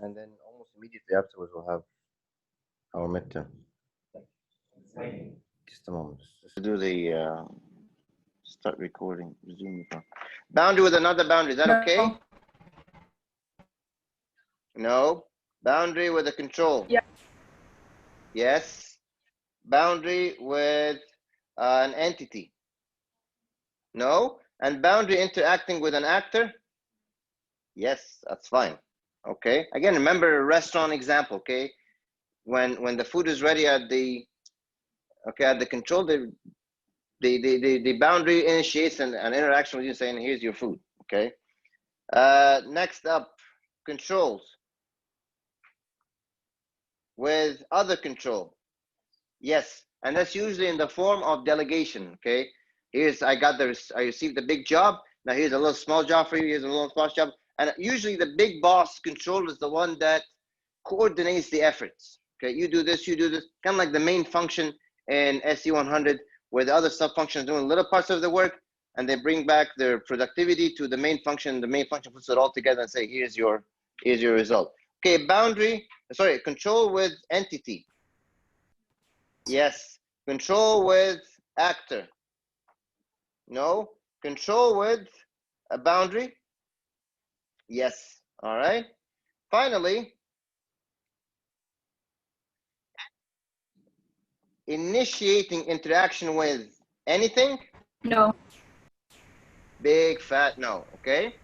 and then almost immediately afterwards we'll have our midterm. Just a moment. Just do the start recording. Resume. Boundary with another boundary. Is that okay? No. Boundary with a control. Yeah. Yes. Boundary with an entity. No. And boundary interacting with an actor. Yes, that's fine. Okay. Again, remember a restaurant example. Okay. When the food is ready at the control, the boundary initiates an interaction with you saying, here's your food. Okay. Next up, controls with other control. Yes, and that's usually in the form of delegation. Okay. I received a big job. Now here's a little small job for you. Here's a little small job. And usually the big boss control is the one that coordinates the efforts. Okay, you do this, kind of like the main function in SE 100, where the other sub-functions doing little parts of the work, and they bring back their productivity to the main function. The main function puts it all together and say, here's your result. Okay, control with entity. Yes. Control with actor. No. Control with a boundary. Yes. All right. Finally, initiating interaction with anything? No. Big fat no. Okay.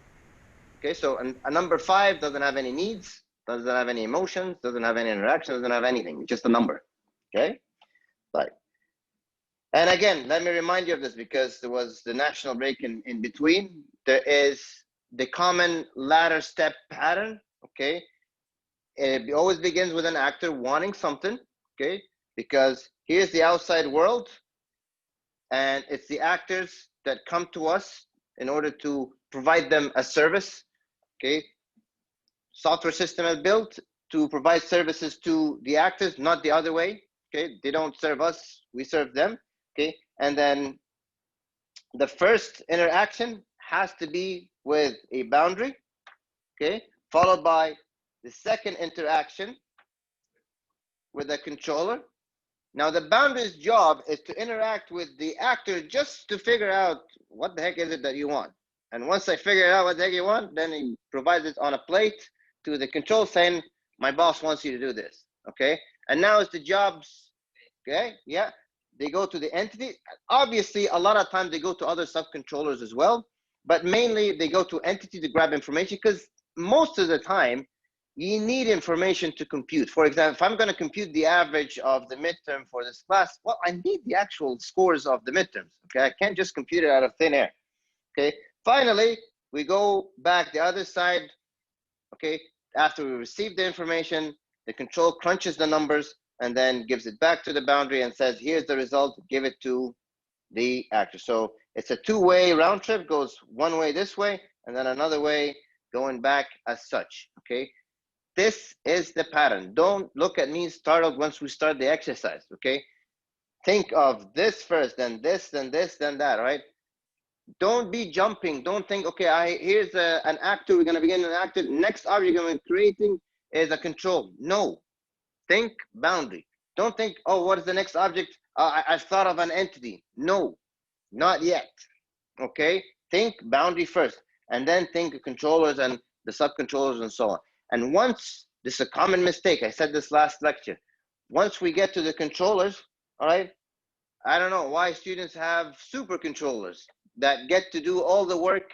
Okay. So a number 5 doesn't have any needs, doesn't have any emotions, doesn't have any interaction, doesn't have anything. It's just a number. Okay. Right. And again, let me remind you of this because there was the national break in between. There is the common ladder step pattern. Okay. It always begins with an actor wanting something. Okay. Because here's the outside world, and it's the actors that come to us in order to provide them a service. Okay. Software system is built to provide services to the actors, not the other way. Okay. They don't serve us, we serve them. Okay. And then the first interaction has to be with a boundary. Okay. Followed by the second interaction with a controller. Now the boundary's job is to interact with the actor just to figure out what the heck is it that you want. And once I figure out what the heck you want, then he provides it on a plate to the control saying, my boss wants you to do this. Okay. And now it's the jobs. Okay. Yeah. They go to the entity. Obviously, a lot of times they go to other subcontrollers as well, but mainly they go to entity to grab information because most of the time, you need information to compute. For example, if I'm going to compute the average of the midterm for this class, well, I need the actual scores of the midterms. Okay, I can't just compute it out of thin air. Okay, finally, we go back the other side. Okay, after we receive the information, the control crunches the numbers and then gives it back to the boundary and says, here's the result, give it to the actor. So it's a two-way round trip, goes one way this way, and then another way going back as such. Okay. This is the pattern. Don't look at me startled once we start the exercise, okay? Think of this first, then this, then this, then that, right? Don't be jumping. Don't think, okay, here's an actor. We're going to begin an actor. Next object you're going to be creating is a control. No. Think boundary. Don't think, oh, what is the next object? I've thought of an entity. No, not yet, okay? Think boundary first, and then think controllers and the subcontrollers and so on. And once, this is a common mistake, I said this last lecture, once we get to the controllers, all right, I don't know why students have super controllers that get to do all the work,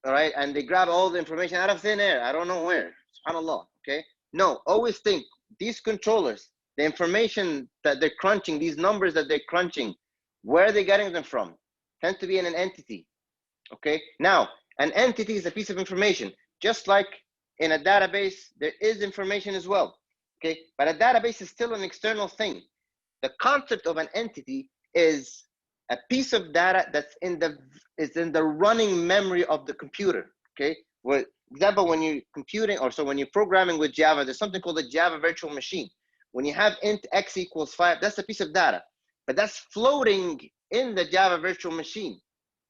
all right, and they grab all the information out of thin air. I don't know where, subhanAllah, okay? No, always think, these controllers, the information that they're crunching, these numbers that they're crunching, where are they getting them from? Tend to be in an entity, okay? Now, an entity is a piece of information, just like in a database, there is information as well, okay? But a database is still an external thing. The concept of an entity is a piece of data that's in the running memory of the computer, okay? For example, when you're computing, when you're programming with Java, there's something called a Java virtual machine. When you have int x equals 5, that's a piece of data, but that's floating in the Java virtual machine,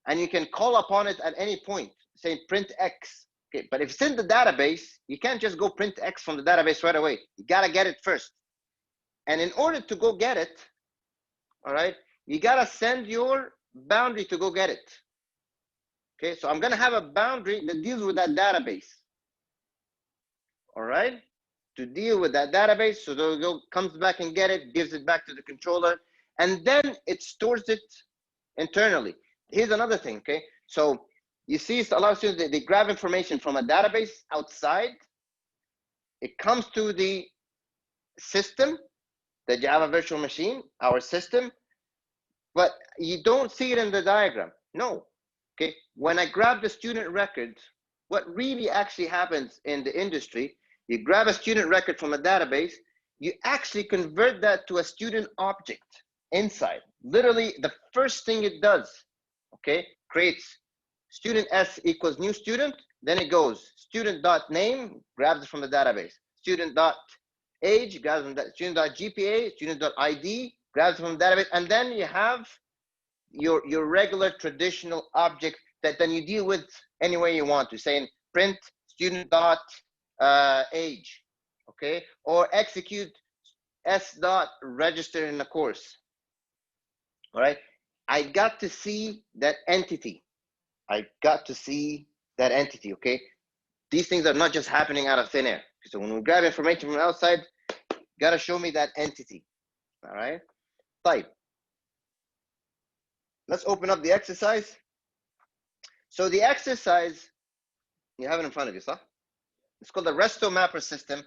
and you can call upon it at any point, saying print x. Okay, but if it's in the database, you can't just go print X from the database right away. You gotta get it first. And in order to go get it, all right, you gotta send your boundary to go get it. Okay, so I'm gonna have a boundary that deals with that database. All right, to deal with that database, so it comes back and get it, gives it back to the controller, and then it stores it internally. Here's another thing, okay? So you see, a lot of students, they grab information from a database outside. It comes to the system, the Java virtual machine, our system, but you don't see it in the diagram. No, okay? When I grab the student record, what really actually happens in the industry, you grab a student record from a database, you actually convert that to a student object inside. Literally, the first thing it does, okay, creates student S equals new student, then it goes student.name, grabs it from the database, student.age, grabs from that, student.gpa, student.id, grabs it from the database, and then you have your regular traditional object that then you deal with any way you want to, saying print student.age, okay, or execute s.register in the course. All right, I got to see that entity. I got to see that entity, okay? These things are not just happening out of thin air. So when we grab information from outside, got to show me that entity, all right? Type. Let's open up the exercise. So the exercise, you have it in front of you, sir. It's called the resto mapper system.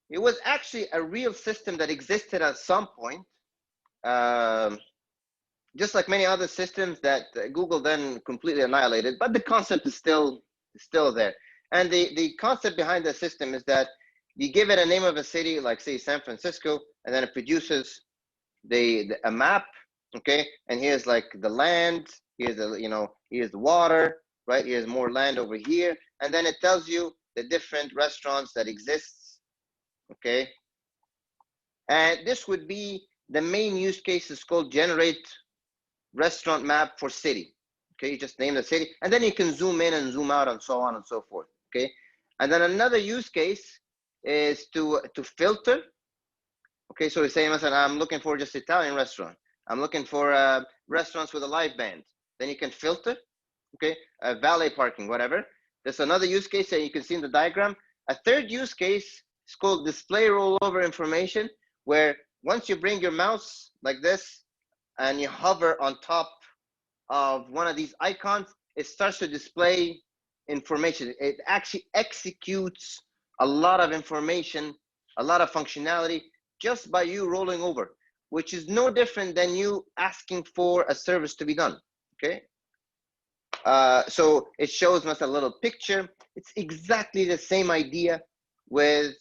It was actually a real system that existed at some point. Just like many other systems that Google then completely annihilated, but the concept is still there. And the concept behind the system is that you give it a name of a city, like say San Francisco, and then it produces a map, okay? And here's like the land, here's here's the water, right? Here's more land over here, and then it tells you the different restaurants that exists, okay? And this would be the main use case is called generate restaurant map for city. Okay, you just name the city, and then you can zoom in and zoom out and so on and so forth. Okay, and then another use case is to filter. Okay, so you're saying, listen, I'm looking for just Italian restaurant. I'm looking for restaurants with a live band. Then you can filter. Okay, valet parking, whatever. There's another use case that you can see in the diagram. A third use case is called display rollover information, where once you bring your mouse like this and you hover on top of one of these icons, it starts to display information. It actually executes a lot of information, a lot of functionality just by you rolling over, which is no different than you asking for a service to be done, okay? So it shows us a little picture. It's exactly the same idea with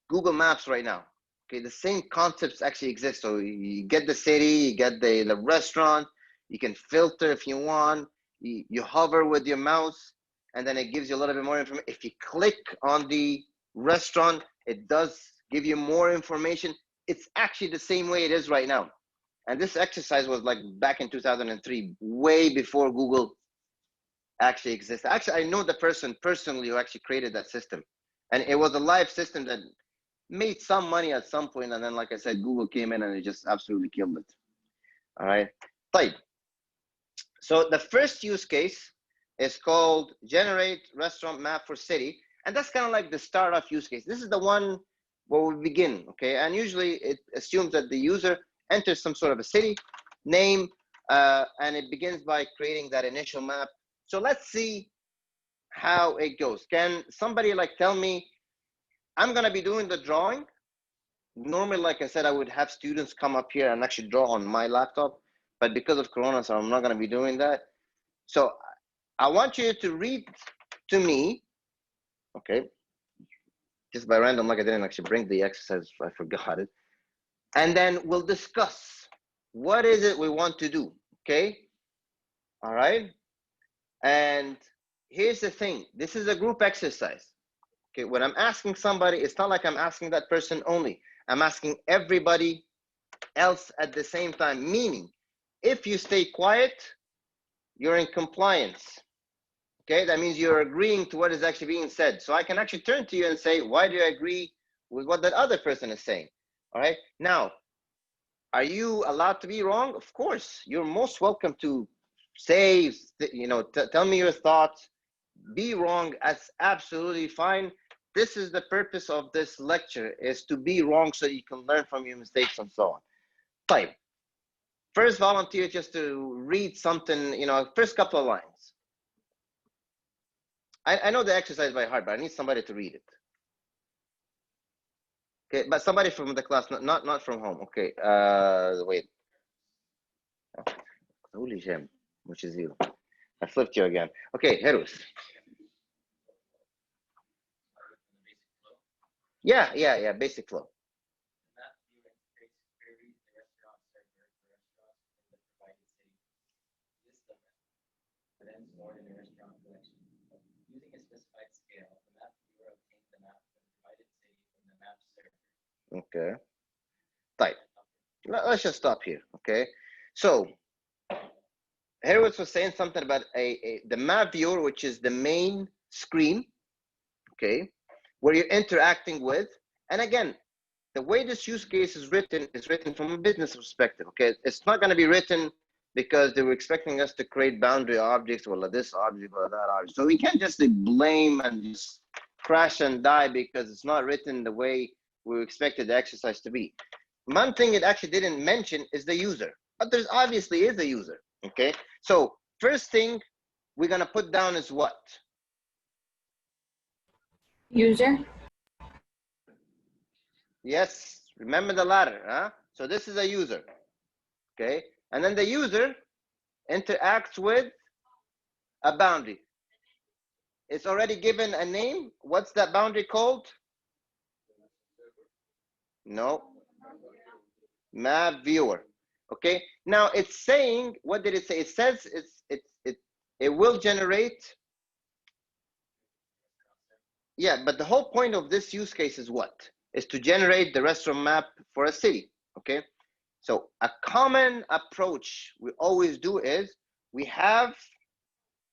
Google Maps right now. Okay, the same concepts actually exist. So you get the city, you get the restaurant, you can filter if you want, you hover with your mouse, and then it gives you a little bit more information. If you click on the restaurant, it does give you more information. It's actually the same way it is right now. And this exercise was like back in 2003, way before Google actually existed. Actually, I know the person personally who actually created that system. And it was a live system that made some money at some point, and then, like I said, Google came in and it just absolutely killed it. All right, type. So the first use case is called generate restaurant map for city, and that's kind of like the start-off use case. This is the one where we begin, okay? And usually it assumes that the user enters some sort of a city name, and it begins by creating that initial map. So let's see how it goes. Can somebody like tell me? I'm gonna be doing the drawing. Normally, like I said, I would have students come up here and actually draw on my laptop, but because of Corona, so I'm not gonna be doing that. So I want you to read to me, okay? Just by random, like I didn't actually bring the exercise, I forgot it. And then we'll discuss what is it we want to do, okay? All right? And here's the thing, this is a group exercise. Okay, when I'm asking somebody, it's not like I'm asking that person only. I'm asking everybody else at the same time, meaning if you stay quiet, you're in compliance. Okay, that means you're agreeing to what is actually being said. So I can actually turn to you and say, why do you agree with what that other person is saying? All right. Now, are you allowed to be wrong? Of course. You're most welcome to say, tell me your thoughts. Be wrong. That's absolutely fine. This is the purpose of this lecture, is to be wrong so you can learn from your mistakes and so on. Type. First volunteer just to read something, first couple of lines. I know the exercise by heart, but I need somebody to read it. Okay, but somebody from the class, not from home. Okay, wait. Holy shit, which is you. I flipped you again. Okay, Herus. Yeah, basic flow. Okay. Right. Let's just stop here. Okay. So Herwitz was saying something about the map viewer, which is the main screen. Okay, where you're interacting with. And again, the way this use case is written from a business perspective. Okay, it's not going to be written because they were expecting us to create boundary objects, or this object or that object. So we can't just blame and just crash and die because it's not written the way we expected the exercise to be. One thing it actually didn't mention is the user, but there's obviously is a user. Okay, so first thing we're going to put down is what? User. Yes, remember the ladder, huh? So this is a user, okay? And then the user interacts with a boundary. It's already given a name. What's that boundary called? No. Map viewer. Okay. Now it's saying, what did it say? It says it will generate. Yeah, but the whole point of this use case is what? Is to generate the restaurant map for a city. Okay. So a common approach we always do is we have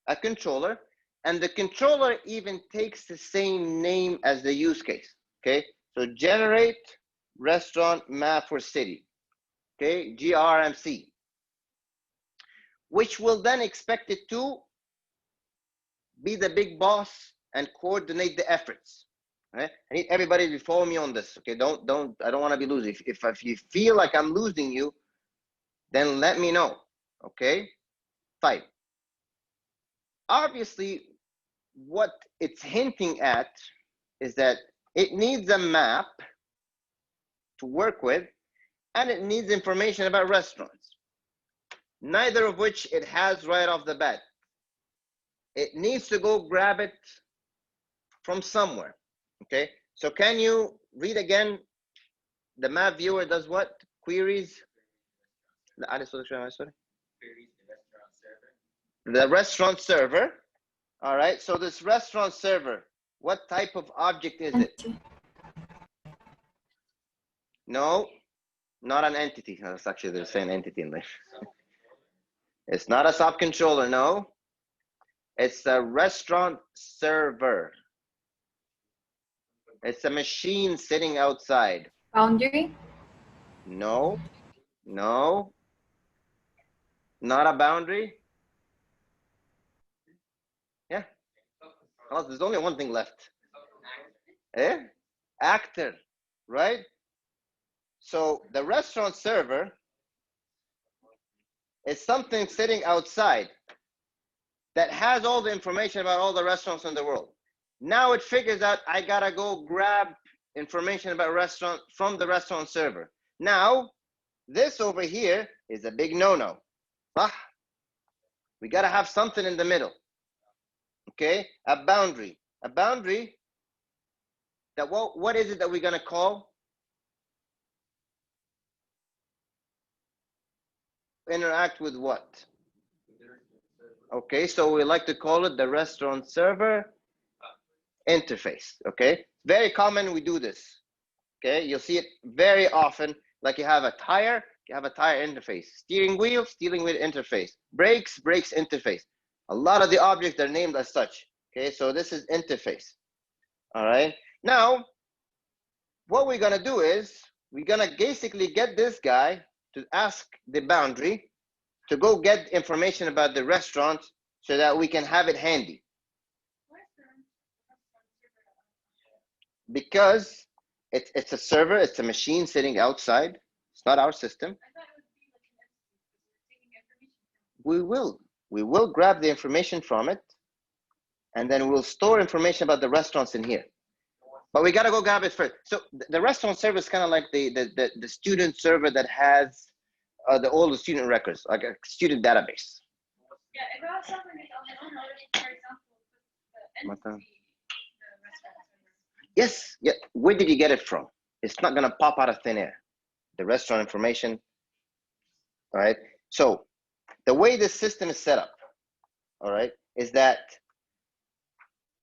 a controller, and the controller even takes the same name as the use case. Okay, so generate restaurant map for city. Okay, GRMC, which will then expect it to be the big boss and coordinate the efforts. Right? I need everybody to follow me on this. Okay, I don't want to be losing. If you feel like I'm losing you, then let me know. Okay, fine. Obviously, what it's hinting at is that it needs a map to work with, and it needs information about restaurants, neither of which it has right off the bat. It needs to go grab it from somewhere. Okay, so can you read again? The map viewer does what? Queries the restaurant server. All right, so this restaurant server, what type of object is it? No, not an entity. That's actually the same entity in there. It's not a subcontroller, no. It's a restaurant server. It's a machine sitting outside. Boundary. No, not a boundary. Yeah, well, there's only one thing left. Actor, right? So the restaurant server is something sitting outside that has all the information about all the restaurants in the world. Now it figures out I gotta go grab information about restaurant from the restaurant server. Now, this over here is a big no-no. We gotta have something in the middle. Okay, a boundary. A boundary that what is it that we're gonna call? Interact with what? Okay, so we like to call it the restaurant server interface. Okay, very common, we do this. Okay, you'll see it very often, like you have a tire interface, steering wheel interface, brakes interface. A lot of the objects are named as such. Okay, so this is interface. All right. Now, what we're gonna do is we're gonna basically get this guy to ask the boundary to go get information about the restaurant so that we can have it handy. Because it's a server, it's a machine sitting outside. It's not our system. We will grab the information from it, and then we'll store information about the restaurants in here. But we got to go grab it first. So the restaurant server is kind of like the student server that has all the student records, like a student database. Yes, yeah. Where did you get it from? It's not gonna pop out of thin air. The restaurant information, all right? So the way this system is set up, all right, is that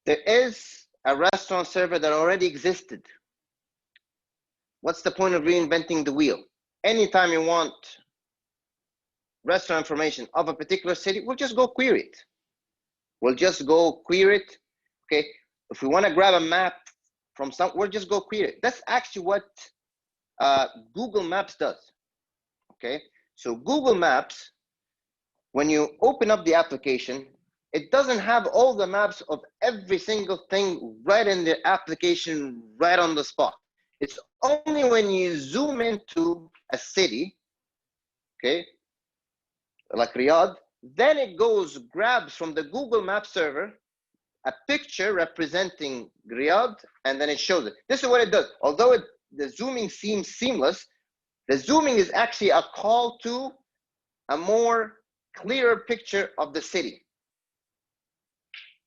there is a restaurant server that already existed. What's the point of reinventing the wheel? Anytime you want restaurant information of a particular city, we'll just go query it. We'll just go query it, okay? If we wanna grab a map from some, we'll just go query it. That's actually what Google Maps does, okay? So Google Maps, when you open up the application, it doesn't have all the maps of every single thing right in the application, right on the spot. It's only when you zoom into a city, okay, like Riyadh, then it goes, grabs from the Google Maps server a picture representing Riyadh, and then it shows it. This is what it does. Although the zooming seems seamless, the zooming is actually a call to a more clearer picture of the city.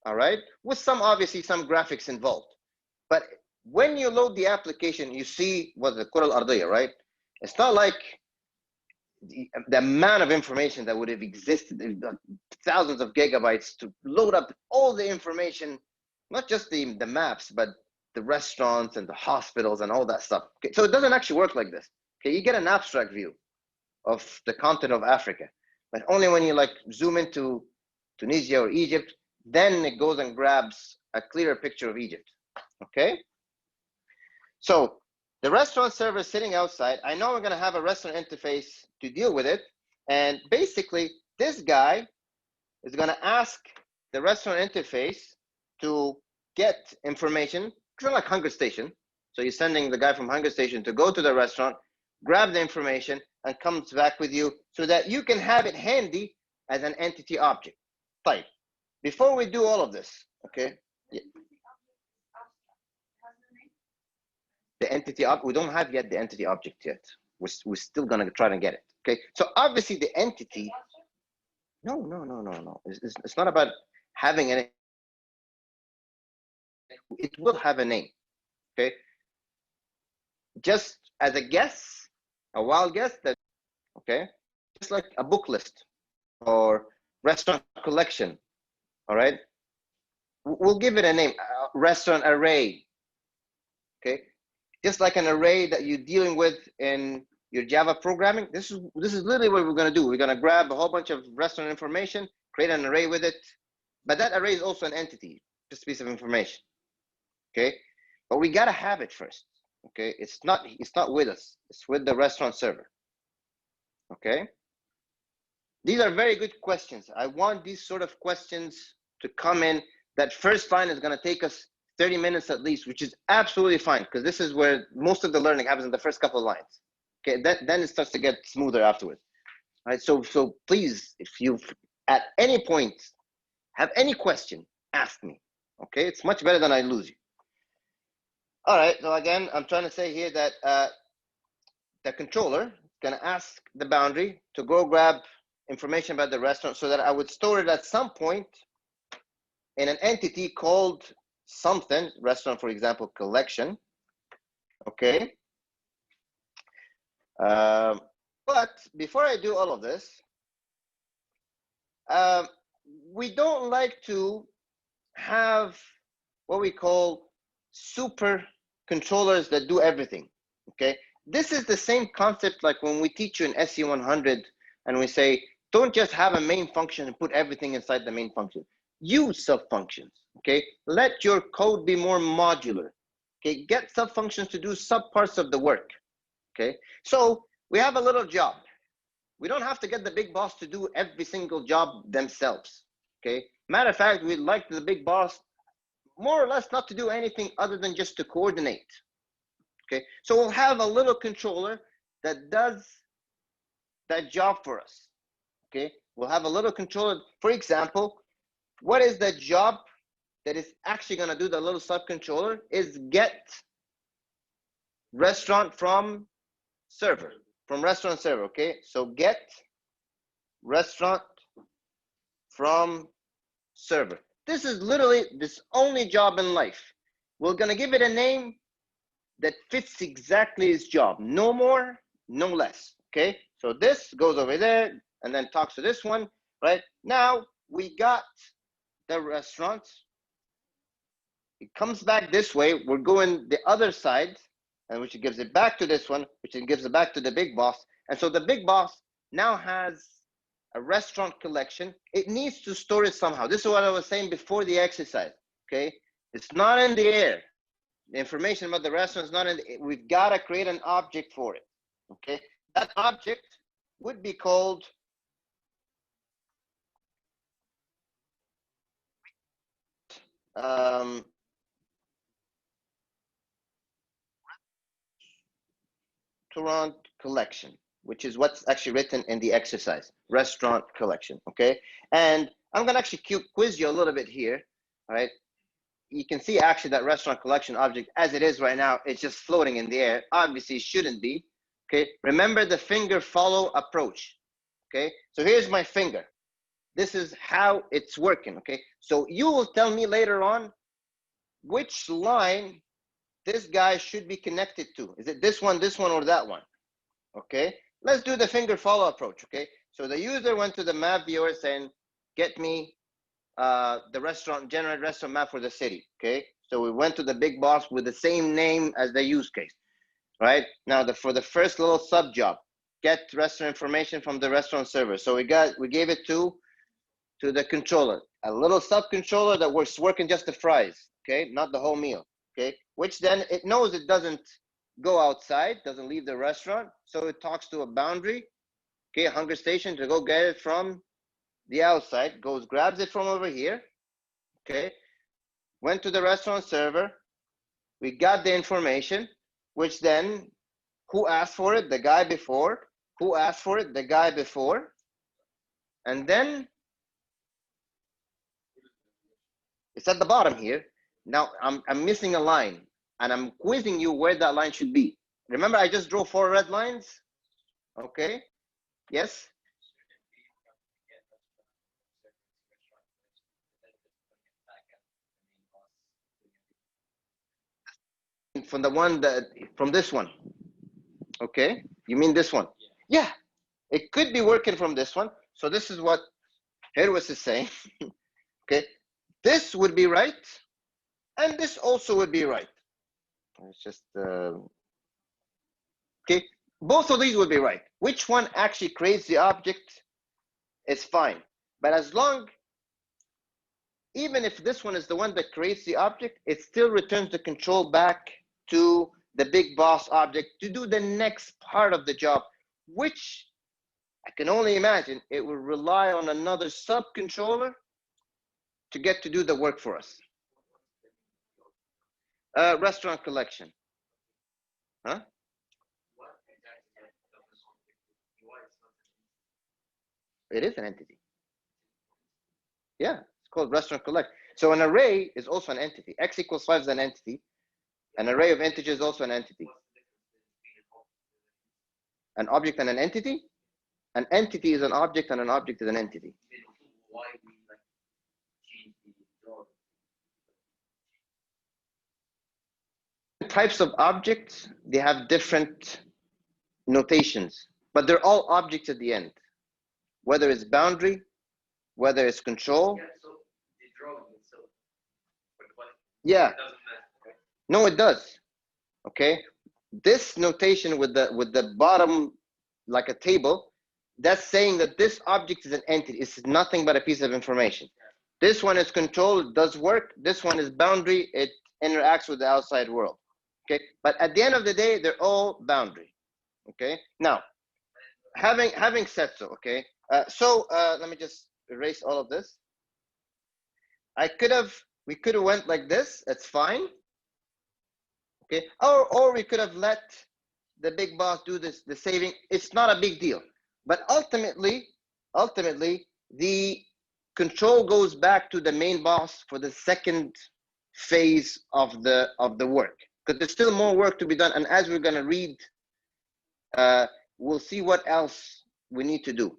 All right, with obviously some graphics involved. But when you load the application, you see what the Kura al-Ardiyya, right? It's not like the amount of information that would have existed, thousands of gigabytes to load up all the information, not just the maps, but the restaurants and the hospitals and all that stuff. Okay, so it doesn't actually work like this. Okay, you get an abstract view of the continent of Africa, but only when you like zoom into Tunisia or Egypt, then it goes and grabs a clearer picture of Egypt. Okay, so the restaurant server is sitting outside. I know we're going to have a restaurant interface to deal with it, and basically this guy is going to ask the restaurant interface to get information, kind of like Hunger Station. So you're sending the guy from Hunger Station to go to the restaurant, grab the information, and comes back with you so that you can have it handy as an entity object. Fine. Before we do all of this, okay? Yeah. The entity object, we don't have yet the entity object yet. We're still gonna try to get it. Okay. So obviously the entity. No. It's not about having an. It will have a name. Okay. Just as a guess, a wild guess that. Okay. Just like a book list or restaurant collection. All right. We'll give it a name. Restaurant array. Okay. Just like an array that you're dealing with in your Java programming, this is literally what we're going to do. We're going to grab a whole bunch of restaurant information, create an array with it, but that array is also an entity, just a piece of information. Okay, but we got to have it first. Okay, it's not with us. It's with the restaurant server. Okay, these are very good questions. I want these sort of questions to come in. That first line is going to take us 30 minutes at least, which is absolutely fine, because this is where most of the learning happens in the first couple of lines. Okay, then it starts to get smoother afterwards. All right, so please, if you at any point have any question, ask me. Okay, it's much better than I lose you. All right, so again, I'm trying to say here that the controller is going to ask the boundary to go grab information about the restaurant so that I would store it at some point in an entity called something, restaurant, for example, collection. Okay. But before I do all of this, we don't like to have what we call super controllers that do everything. Okay. This is the same concept like when we teach you in SE 100 and we say, Don't just have a main function and put everything inside the main function. Use sub-functions, okay? Let your code be more modular, okay? Get sub-functions to do sub-parts of the work, okay? So we have a little job. We don't have to get the big boss to do every single job themselves, okay? Matter of fact, we'd like the big boss more or less not to do anything other than just to coordinate, okay? So we'll have a little controller that does that job for us, okay? We'll have a little controller. For example, what is the job that is actually going to do the little sub-controller is get restaurant from server, from restaurant server, okay? So get restaurant from server. This is literally this only job in life. We're going to give it a name that fits exactly its job. No more, no less, okay? So this goes over there and then talks to this one, right? Now we got the restaurant. It comes back this way. We're going the other side, and which gives it back to this one, which then gives it back to the big boss. And so the big boss now has a restaurant collection. It needs to store it somehow. This is what I was saying before the exercise, okay? It's not in the air. The information about the restaurant is not in the, we've got to create an object for it, okay? That object would be called restaurant collection, which is what's actually written in the exercise, restaurant collection, okay? And I'm gonna actually quiz you a little bit here, all right? You can see actually that restaurant collection object as it is right now, it's just floating in the air. Obviously it shouldn't be, okay? Remember the finger follow approach, okay? So here's my finger. This is how it's working, okay? So you will tell me later on which line this guy should be connected to. Is it this one, or that one? Okay, let's do the finger follow approach, okay? So the user went to the map viewer saying, get me the restaurant, generate restaurant map for the city, okay? So we went to the big boss with the same name as the use case, right? Now for the first little sub job, get restaurant information from the restaurant server. So we gave it to the controller, a little sub controller that works working just the fries, okay? Not the whole meal, okay? Which then it knows it doesn't go outside, doesn't leave the restaurant. So it talks to a boundary, okay, a hunger station to go get it from the outside, goes, grabs it from over here, okay? Went to the restaurant server. We got the information, which then, who asked for it? The guy before. Who asked for it? The guy before. And then it's at the bottom here. Now I'm missing a line and I'm quizzing you where that line should be. Remember, I just drew 4 red lines. Okay. Yes. From the one that, from this one. Okay. You mean this one? Yeah. It could be working from this one. So this is what Herwis is saying. Okay. This would be right. And this also would be right. It's just, okay. Both of these would be right. Which one actually creates the object is fine. But as long, even if this one is the one that creates the object, it still returns the control back to the big boss object to do the next part of the job, which I can only imagine it will rely on another sub-controller to get to do the work for us. Restaurant collection. Huh? It is an entity. Yeah, it's called restaurant collect. So an array is also an entity. X equals 5 is an entity. An array of integers is also an entity. An object and an entity? An entity is an object and an object is an entity. Types of objects, they have different notations, but they're all objects at the end. Whether it's boundary, whether it's control. Yeah. No, it does. Okay. This notation with the bottom like a table that's saying that this object is an entity. It's nothing but a piece of information. This one is control, does work. This one is boundary. It interacts with the outside world. Okay, but at the end of the day, they're all boundary. Okay, now having said so, okay, let me just erase all of this. We could have went like this. It's fine. Okay, or we could have let the big boss do the saving. It's not a big deal, but ultimately the control goes back to the main boss for the second phase of the work, because there's still more work to be done, and as we're going to read, we'll see what else we need to do.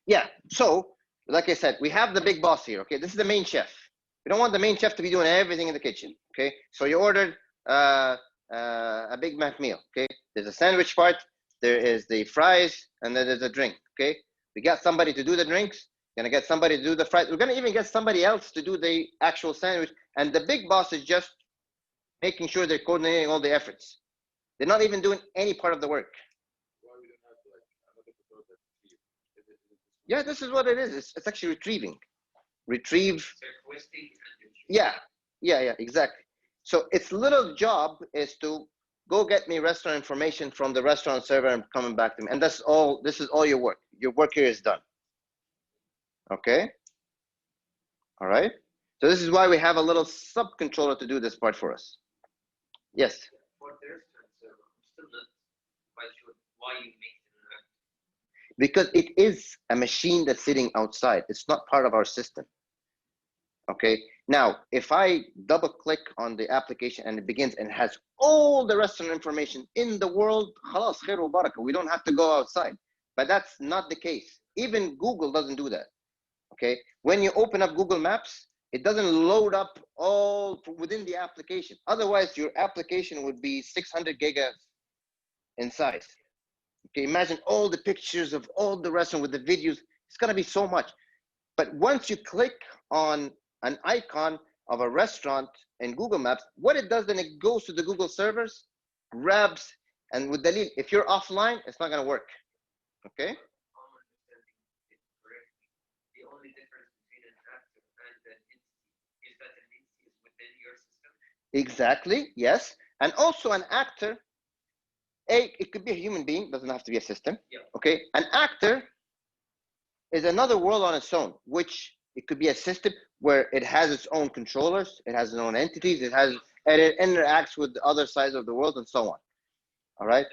Yeah, so like I said, we have the big boss here. Okay, this is the main chef. We don't want the main chef to be doing everything in the kitchen. Okay, so you ordered a Big Mac meal. Okay, there's a sandwich part, there is the fries, and then there's a drink. Okay, we got somebody to do the drinks. Gonna get somebody to do the fries. We're gonna even get somebody else to do the actual sandwich. And the big boss is just making sure they're coordinating all the efforts. They're not even doing any part of the work. Yeah, this is what it is. It's actually retrieving. Retrieve. Yeah, exactly. So its little job is to go get me restaurant information from the restaurant server and coming back to me. And that's all. This is all your work. Your work here is done. Okay. All right. So this is why we have a little sub-controller to do this part for us. Yes. For the restaurant server, I'm still not quite sure why you make it. Because it is a machine that's sitting outside. It's not part of our system. Okay. Now, if I double click on the application and it begins and has all the restaurant information in the world, khalas, khair wa baraka. We don't have to go outside. But that's not the case. Even Google doesn't do that. Okay. When you open up Google Maps, it doesn't load up all within the application. Otherwise, your application would be 600 gigas in size. Okay, imagine all the pictures of all the restaurants with the videos. It's gonna be so much. But once you click on an icon of a restaurant in Google Maps, what it does, then it goes to the Google servers, grabs, and with Dalil, if you're offline, it's not gonna work. Okay. Exactly, yes. And also an actor, it could be a human being, doesn't have to be a system. Yeah. Okay, an actor is another world on its own, which it could be a system where it has its own controllers, it has its own entities, and it interacts with the other sides of the world and so on. All right?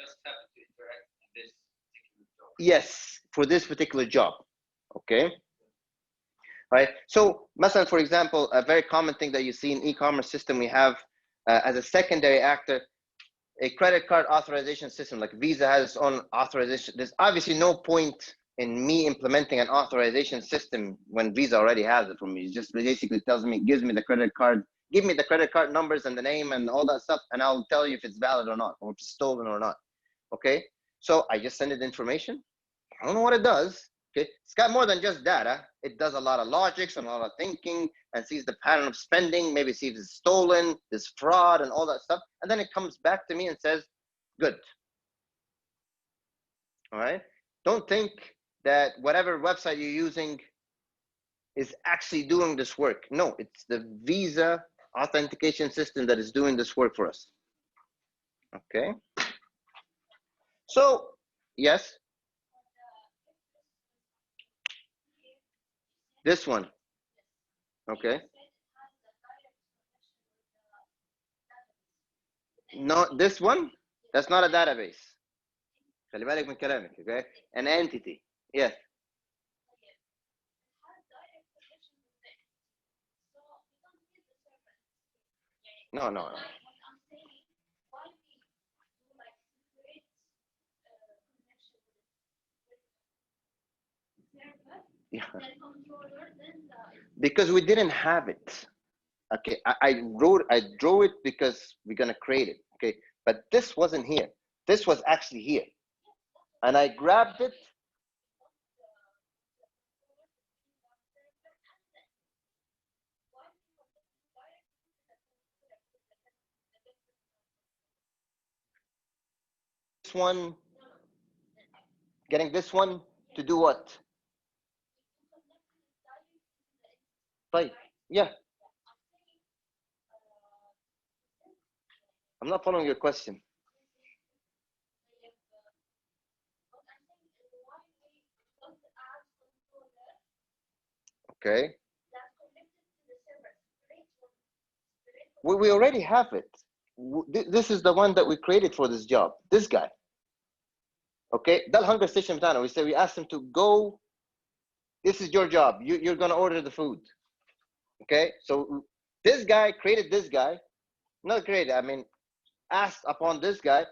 Yes, for this particular job. Okay. Right. So, Masal, for example, a very common thing that you see in e-commerce system, we have as a secondary actor, a credit card authorization system. Like Visa has its own authorization. There's obviously no point in me implementing an authorization system when Visa already has it for me. It just basically tells me, gives me the credit card, give me the credit card numbers and the name and all that stuff, and I'll tell you if it's valid or not, or if it's stolen or not. Okay. So I just send it information. I don't know what it does. Okay, it's got more than just data. It does a lot of logics and a lot of thinking and sees the pattern of spending, maybe sees it's stolen, there's fraud and all that stuff. And then it comes back to me and says, good. All right. Don't think that whatever website you're using is actually doing this work. No, it's the Visa authentication system that is doing this work for us. Okay. So, yes. This one. Okay. No, this one, that's not a database. خلي بالك من كلامك. Okay, an entity. Yes. No, no, no. Yeah. Because we didn't have it. Okay, I drew it because we're gonna create it. Okay, but this wasn't here. This was actually here, and I grabbed it. this one to do what? Right. Yeah. I'm not following your question. Okay. We already have it. This is the one that we created for this job. This guy. Okay. That hunger station butana. We asked him to go. This is your job. You're gonna order the food. Okay. So this guy created this guy. Not created. I mean, asked upon this guy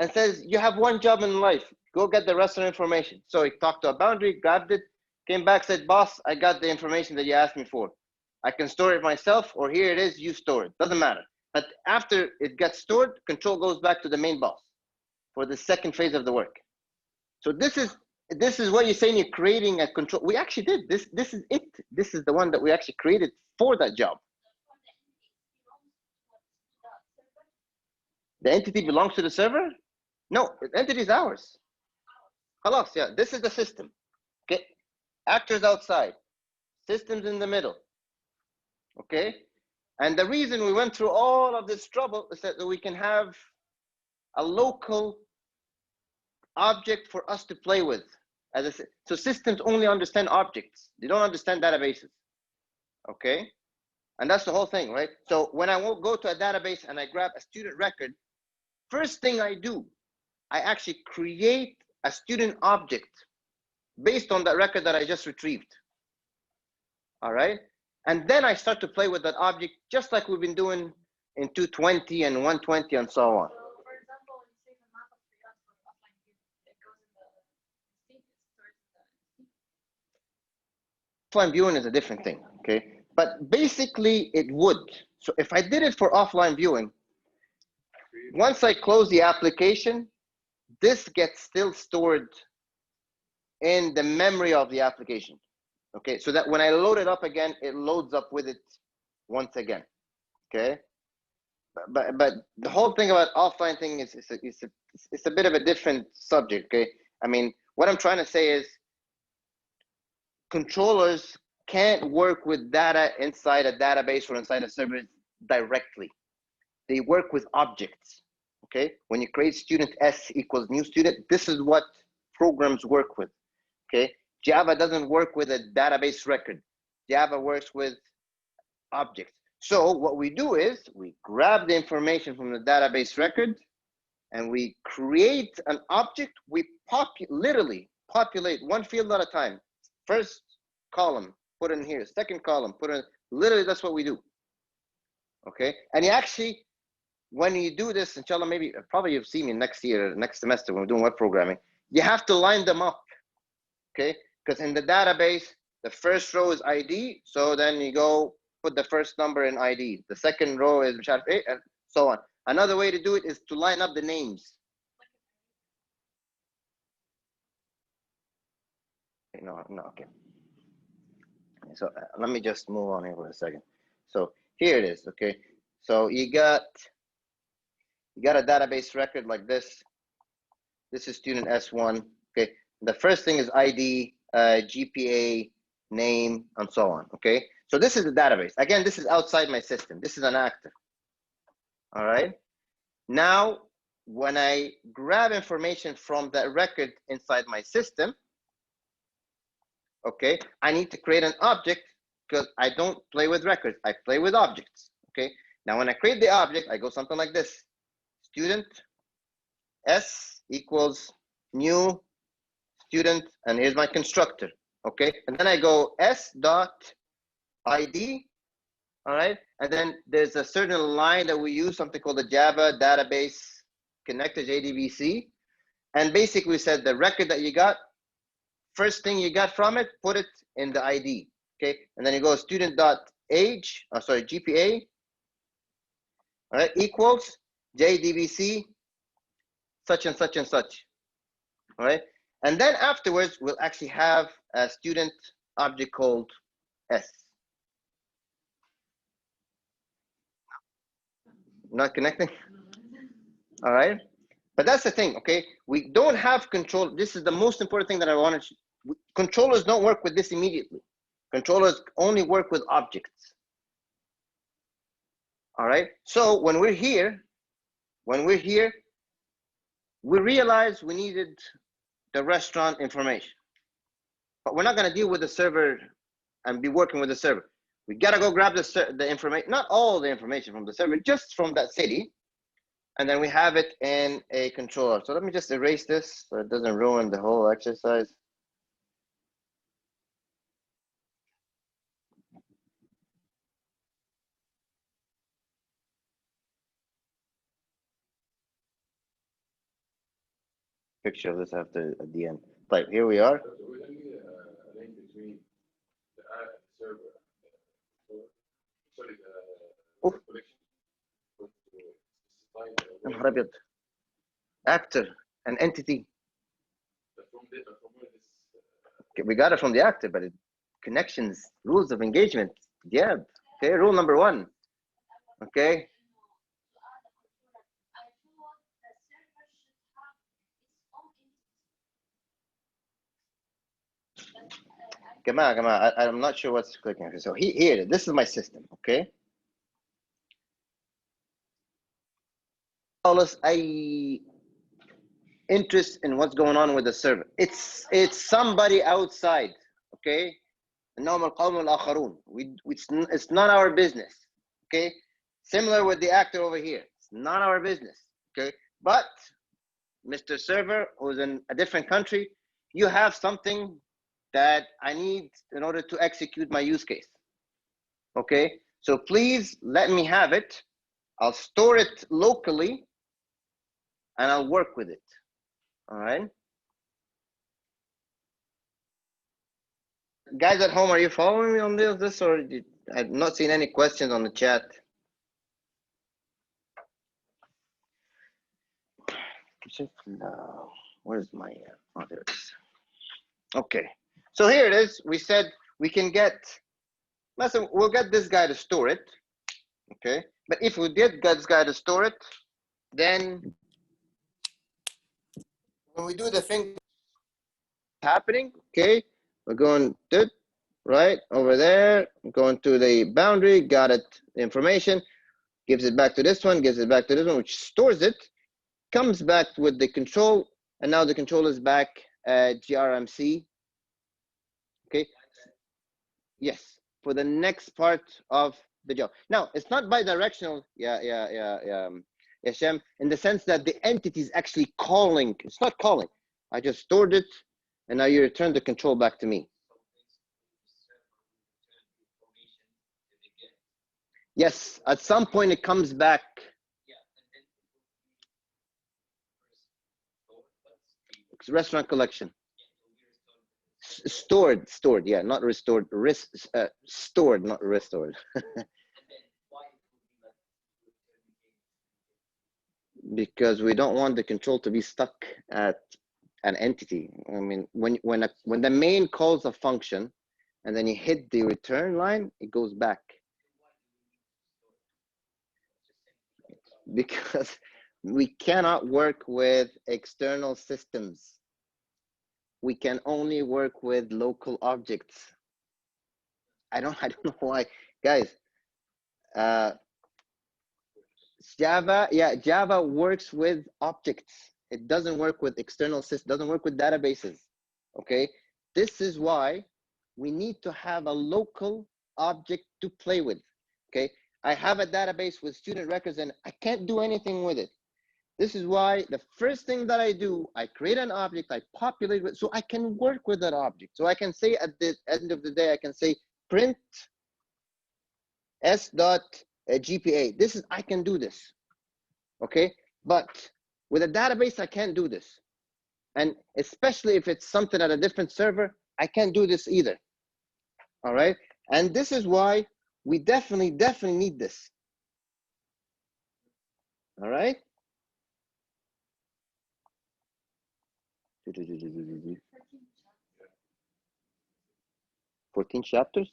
and says, you have one job in life. Go get the restaurant information. So he talked to a boundary, grabbed it, came back, said, boss, I got the information that you asked me for. I can store it myself, or here it is, you store it. Doesn't matter. But after it gets stored, control goes back to the main boss for the second phase of the work. So this is what you're saying, you're creating a control. We actually did this. This is it. This is the one that we actually created for that job. The entity belongs to the server? No, the entity is ours. Halas, yeah, this is the system. Okay, actors outside, systems in the middle. Okay, and the reason we went through all of this trouble is that we can have a local object for us to play with. So systems only understand objects. They don't understand databases. Okay, and that's the whole thing, right? So when I go to a database and I grab a student record, first thing I do, I actually create a student object based on that record that I just retrieved. All right. And then I start to play with that object, just like we've been doing in 220 and 120 and so on. So, for example, when you save a map of freelance for offline view, it goes in the state, it stores in the Offline viewing is a different thing. Okay. But basically, it would. So if I did it for offline viewing, once I close the application, this gets still stored in the memory of the application. Okay, so that when I load it up again, it loads up with it once again. Okay, but the whole thing about offline thing is it's a bit of a different subject. Okay, I mean, what I'm trying to say is controllers can't work with data inside a database or inside a server directly. They work with objects. Okay, when you create student S equals new student, this is what programs work with. Okay, Java doesn't work with a database record. Java works with objects. So what we do is we grab the information from the database record and we create an object. We literally populate one field at a time. First column, put in here. Second column, put in. Literally, that's what we do. Okay, and you actually, when you do this, inshallah, maybe probably you'll see me next year, next semester when we're doing web programming. You have to line them up. Okay, because in the database, the first row is ID, so then you go put the first number in ID. The second row is and so on. Another way to do it is to line up the names. No, okay. So let me just move on here for a second. So here it is, okay. So you got a database record like this. This is student S1, okay. The first thing is ID, GPA, name, and so on, okay? So this is the database. Again, this is outside my system. This is an actor, all right? Now, when I grab information from that record inside my system, okay, I need to create an object because I don't play with records. I play with objects, okay? Now, when I create the object, I go something like this. Student S equals new student, and here's my constructor, okay? And then I go S dot ID, all right? And then there's a certain line that we use, something called the Java database connector, JDBC. And basically we said the record that you got, first thing you got from it, put it in the ID, okay? And then you go student dot age, GPA, all right, equals JDBC, such and such and such, all right? And then afterwards, we'll actually have a student object called S. Not connecting? All right. But that's the thing, okay? We don't have control. This is the most important thing that I wanted to. Controllers don't work with this immediately. Controllers only work with objects. All right. So when we're here, we realized we needed the restaurant information, but we're not going to deal with the server and be working with the server. We got to go grab the information, not all the information from the server, just from that city. And then we have it in a controller. So let me just erase this so it doesn't ruin the whole exercise. Picture of this after at the end. Like here we are. Actor, an entity. Okay, we got it from the actor, but connections, rules of engagement. Yeah. Okay, rule number 1. Okay. Come on. I'm not sure what's clicking. So here, this is my system. Okay. I interest in what's going on with the server. It's somebody outside. Okay. It's not our business. Okay. Similar with the actor over here. It's not our business. Okay. But Mr. Server, who's in a different country, you have something that I need in order to execute my use case. Okay. So please let me have it. I'll store it locally and I'll work with it. All right. Guys at home, are you following me on this or I've not seen any questions on the chat? No, where's my, oh, there it is. Okay, so here it is. We said we can get, listen, we'll get this guy to store it. Okay, but if we did get this guy to store it, then when we do the thing happening, okay, we're going to, right over there, going to the boundary, got it, information, gives it back to this one, gives it back to this one, which stores it, comes back with the control, and now the control is back at grmc. Okay, yes, for the next part of the job. Now it's not bidirectional, Shem, in the sense that the entity is actually calling. It's not calling. I just stored it, and now you return the control back to me. Yes, at some point it comes back. It's restaurant collection. Stored, yeah, not restored. Stored, not restored. Because we don't want the control to be stuck at an entity. I mean, when the main calls a function, and then you hit the return line, it goes back. Because we cannot work with external systems. We can only work with local objects. I don't know why, guys. Java works with objects. It doesn't work with external systems, doesn't work with databases. Okay, this is why we need to have a local object to play with. Okay, I have a database with student records and I can't do anything with it. This is why the first thing that I do, I create an object, I populate it so I can work with that object. So I can say at the end of the day, I can say print s.gpa. This is, I can do this. Okay, but with a database, I can't do this. And especially if it's something at a different server, I can't do this either. All right, and this is why we definitely need this. All right. 14 chapters.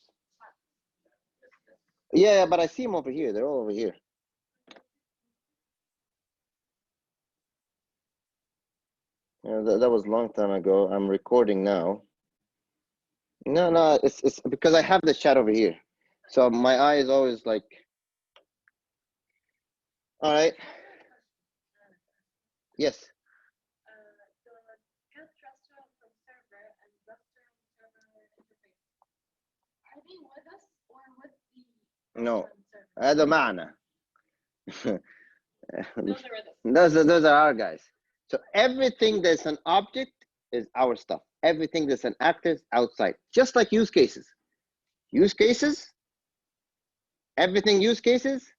Yeah, but I see them over here. They're all over here. That was a long time ago. I'm recording now. No, it's because I have the chat over here. So my eye is always like, all right. Yes. The get restaurant from server and restaurant server interface. Are they with us or with the No. server? هذا معنا. Those are with us. Those are our guys. So everything that's an object is our stuff. Everything that's an actor is outside. Just like use cases. Use cases, everything use cases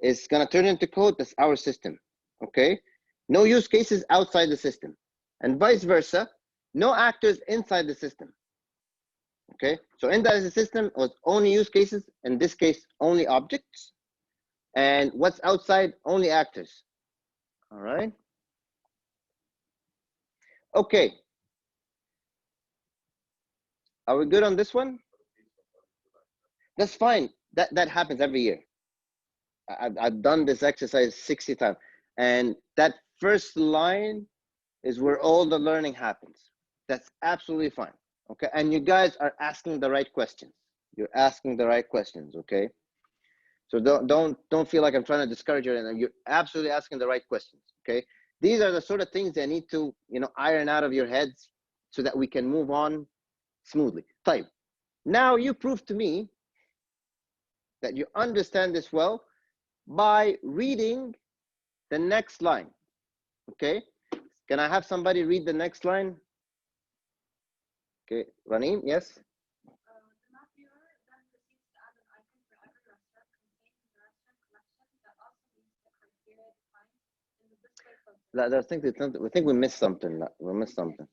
is gonna turn into code that's our system. Okay? No use cases outside the system. And vice versa, no actors inside the system. Okay? So inside the system was only use cases, in this case, only objects. And what's outside, only actors. All right? Okay. Are we good on this one? That's fine. That happens every year. I've done this exercise 60 times. And that first line is where all the learning happens. That's absolutely fine. Okay. And you guys are asking the right questions. You're asking the right questions. Okay. So don't feel like I'm trying to discourage you. And you're absolutely asking the right questions. Okay. These are the sort of things that need to, iron out of your heads so that we can move on smoothly. Type. Now you prove to me that you understand this well by reading the next line. Okay. Can I have somebody read the next line? Okay, Ranim, yes? The map viewer then proceeds to add an icon for every restaurant contained in the restaurant collection that also meets the criteria defined in the display filter. I think we missed something. We missed something.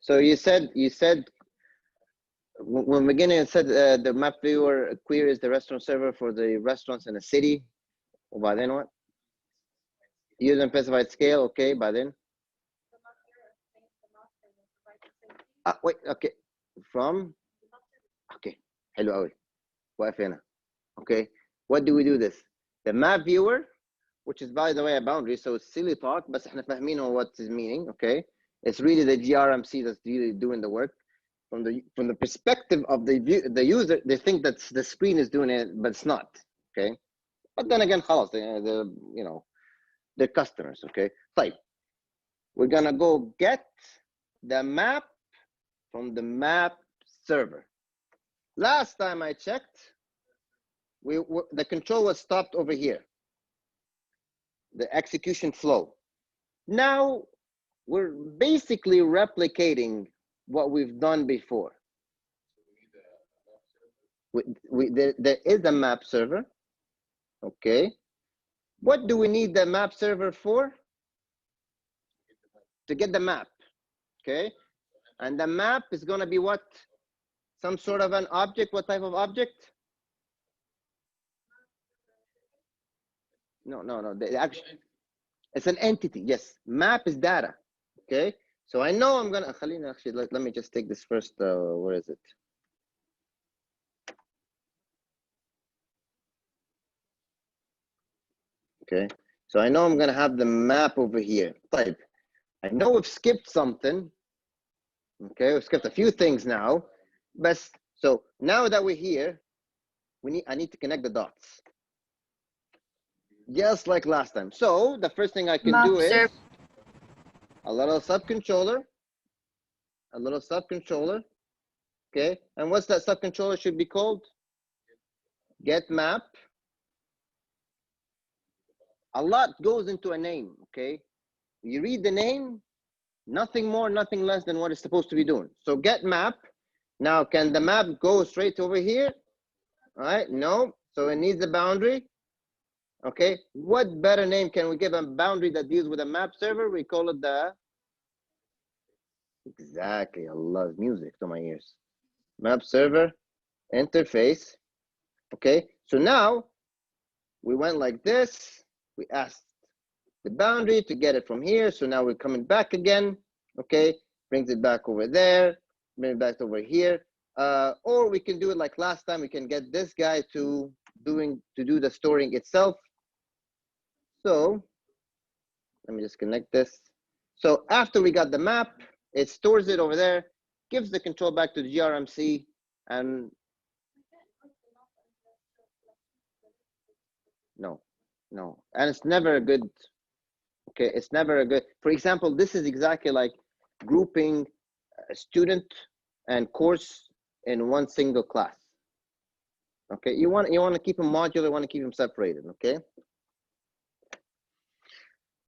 So you said when beginning it said the map viewer queries the restaurant server for the restaurants in the city. وبعدين what? Using specified scale, okay, بعدين. The map viewer obtains the map for the provided safety. Wait, okay. From? Okay, حلو قوي. واقف هنا. Okay, what do we do this? The map viewer, which is by the way a boundary, so it's silly talk, but احنا فاهمين what is meaning, okay? It's really the GRMC that's really doing the work. From the perspective of the user, they think that the screen is doing it, but it's not, okay? But then again, خلاص, they're customers, okay? طيب, we're gonna go get the map from the map server. Last time I checked, the control was stopped over here, the execution flow. Now we're basically replicating what we've done before. There is a map server. Okay. What do we need the map server for? To get the map. Okay. And the map is going to be what? Some sort of an object. What type of object? No. Actually, it's an entity. Yes. Map is data. Okay. So I know I'm going to actually let me just take this first. Where is it? Okay. So I know I'm going to have the map over here. Type. I know we've skipped something. Okay, we've skipped a few things now. But so now that we're here, I need to connect the dots. Just like last time. So the first thing I can do is a little subcontroller. Okay, and what's that subcontroller should be called? Get map. A lot goes into a name, okay? You read the name, nothing more, nothing less than what it's supposed to be doing. So get map. Now, can the map go straight over here? All right, no. So it needs a boundary. Okay, what better name can we give a boundary that deals with a map server? We call it exactly, I love music to my ears. Map server interface. Okay, so now we went like this. We asked the boundary to get it from here. So now we're coming back again. Okay, brings it back over there, bring it back over here. Or we can do it like last time. We can get this guy to do the storing itself. So let me just connect this. So after we got the map, it stores it over there, gives the control back to the GRMC, and no, and it's never a good. Okay, it's never a good. For example, this is exactly like grouping a student and course in one single class. Okay, you want to keep them modular, you want to keep them separated. Okay.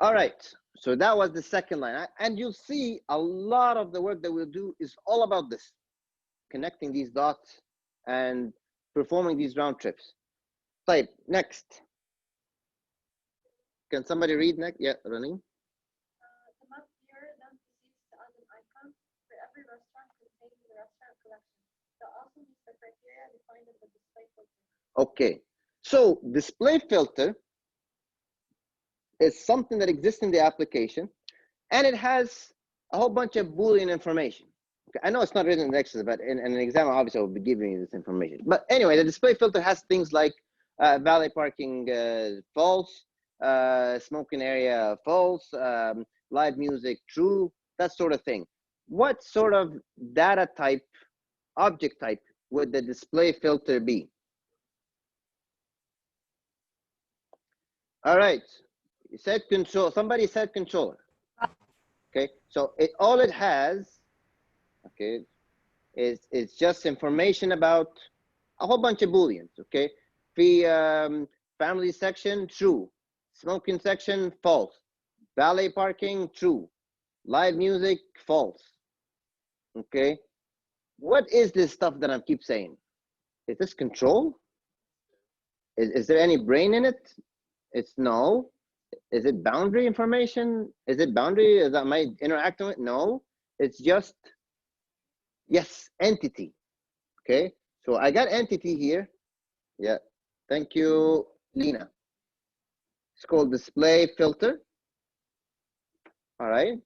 All right, so that was the second line, and you'll see a lot of the work that we'll do is all about this, connecting these dots and performing these round trips. Type next. Can somebody read next? Yeah, running. The map viewer then proceeds to add an icon for every restaurant contained in the restaurant collection that also meets the criteria defined in the display filter. Okay, so display filter is something that exists in the application, and it has a whole bunch of Boolean information. Okay, I know it's not written in the Excel, but in an exam, obviously, I will be giving you this information. But anyway, the display filter has things like valet parking false, smoking area false, live music true, that sort of thing. What sort of data type, object type would the display filter be? All right, you said control. Somebody said controller. Okay, so all it has, okay, is just information about a whole bunch of booleans. Okay, the family section true, smoking section false, valet parking true, live music false. Okay, what is this stuff that I keep saying? Is this control? Is there any brain in it? It's no. Is it boundary information? Is it boundary that I might interact with? No, it's just, yes, entity. Okay, so I got entity here. Yeah, thank you, Lena. It's called display filter. All right,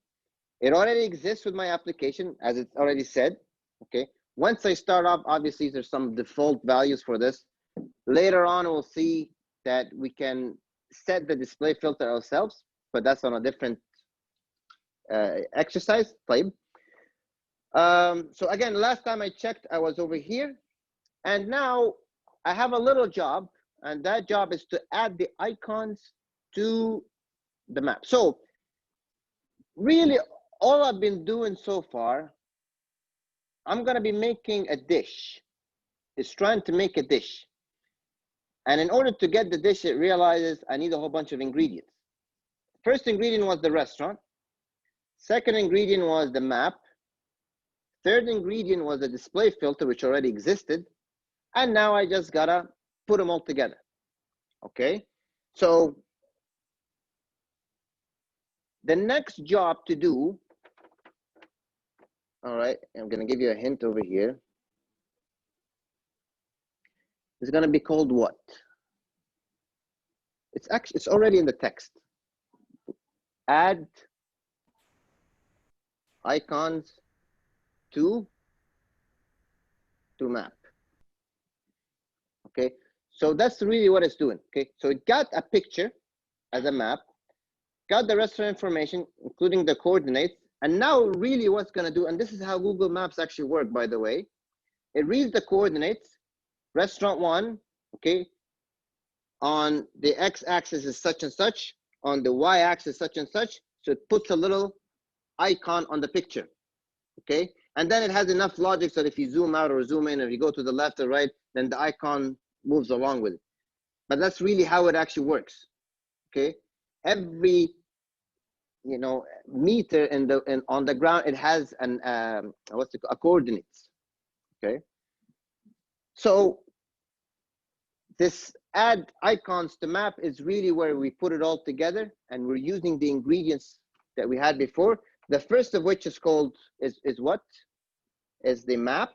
it already exists with my application, as it's already said. Okay, once I start off, obviously there's some default values for this. Later on, we'll see that we can set the display filter ourselves, but that's on a different exercise type. So again, last time I checked, I was over here, and now I have a little job, and that job is to add the icons to the map. So really, all I've been doing so far, I'm gonna be making a dish. It's trying to make a dish. And in order to get the dish, it realizes I need a whole bunch of ingredients. First ingredient was the restaurant. Second ingredient was the map. Third ingredient was the display filter, which already existed. And now I just gotta put them all together. Okay, so the next job to do, all right, I'm gonna give you a hint over here. It's gonna be called what? It's already in the text. Add icons to map. Okay, so that's really what it's doing. Okay, so it got a picture as a map, got the restaurant information, including the coordinates, and now really what's going to do, and this is how Google Maps actually work, by the way, it reads the coordinates, restaurant 1, okay, on the x-axis is such and such, on the y-axis such and such, so it puts a little icon on the picture, okay, and then it has enough logic so that if you zoom out or zoom in, or you go to the left or right, then the icon moves along with it. But that's really how it actually works. Okay, every meter on the ground, it has an what's it called, a coordinates. Okay, so this add icons to map is really where we put it all together, and we're using the ingredients that we had before. The first of which is called is what? Is the map.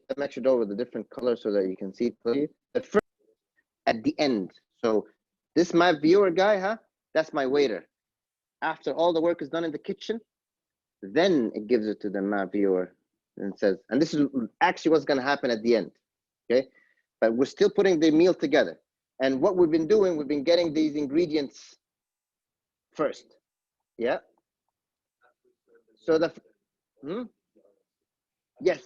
I matched it over with a different color so that you can see it clearly. The first at the end. So this my viewer guy, huh? That's my waiter. After all the work is done in the kitchen, Then it gives it to the map viewer and says, and this is actually what's going to happen at the end. Okay, but we're still putting the meal together. And what we've been doing, we've been getting these ingredients first. Yeah. So the yes,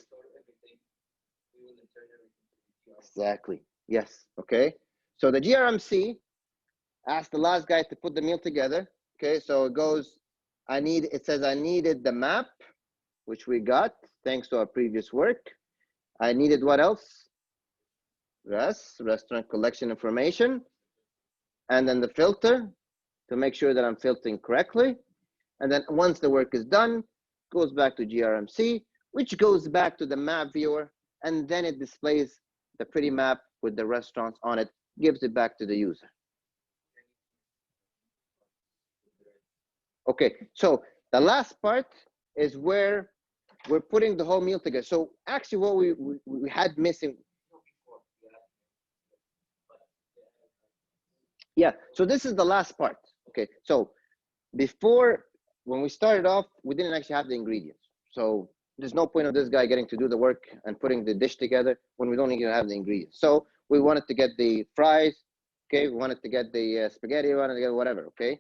exactly. Yes. Okay. So the GRMC asked the last guy to put the meal together. Okay. So it goes. It says I needed the map, which we got thanks to our previous work. I needed what else? Restaurant collection information, and then the filter to make sure that I'm filtering correctly. And then once the work is done, goes back to GRMC, which goes back to the map viewer, and then it displays the pretty map with the restaurants on it, gives it back to the user. Okay, so the last part is where we're putting the whole meal together. So actually what we had missing. Yeah, so this is the last part. Okay, so before, when we started off, we didn't actually have the ingredients. So there's no point of this guy getting to do the work and putting the dish together when we don't even have the ingredients. So we wanted to get the fries, okay? We wanted to get the spaghetti, we wanted to get whatever, okay?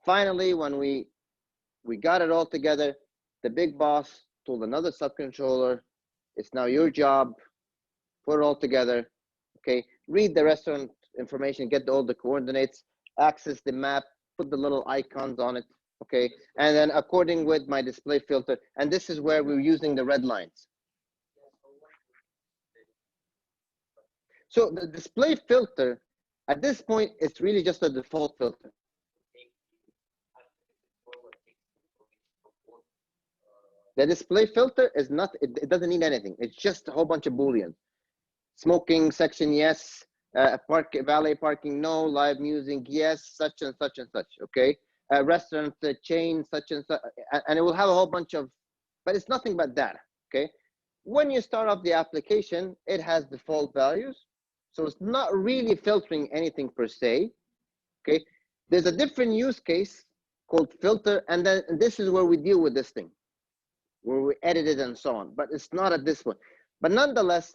Finally, when we got it all together, the big boss told another subcontroller, it's now your job, put it all together, okay? Read the restaurant information, get all the coordinates, access the map, put the little icons on it, okay? And then according with my display filter, and this is where we're using the red lines. So the display filter, at this point, it's really just a default filter. The display filter is not, it doesn't need anything. It's just a whole bunch of Booleans. Smoking section, yes. Valet parking, no. Live music, yes. Such and such and such, okay? Restaurant chain, such and such. And it will have a whole bunch of, but it's nothing but data, okay? When you start off the application, it has default values. So it's not really filtering anything per se, okay? There's a different use case called filter, and then this is where we deal with this thing, where we edit it and so on, but it's not at this one. But nonetheless,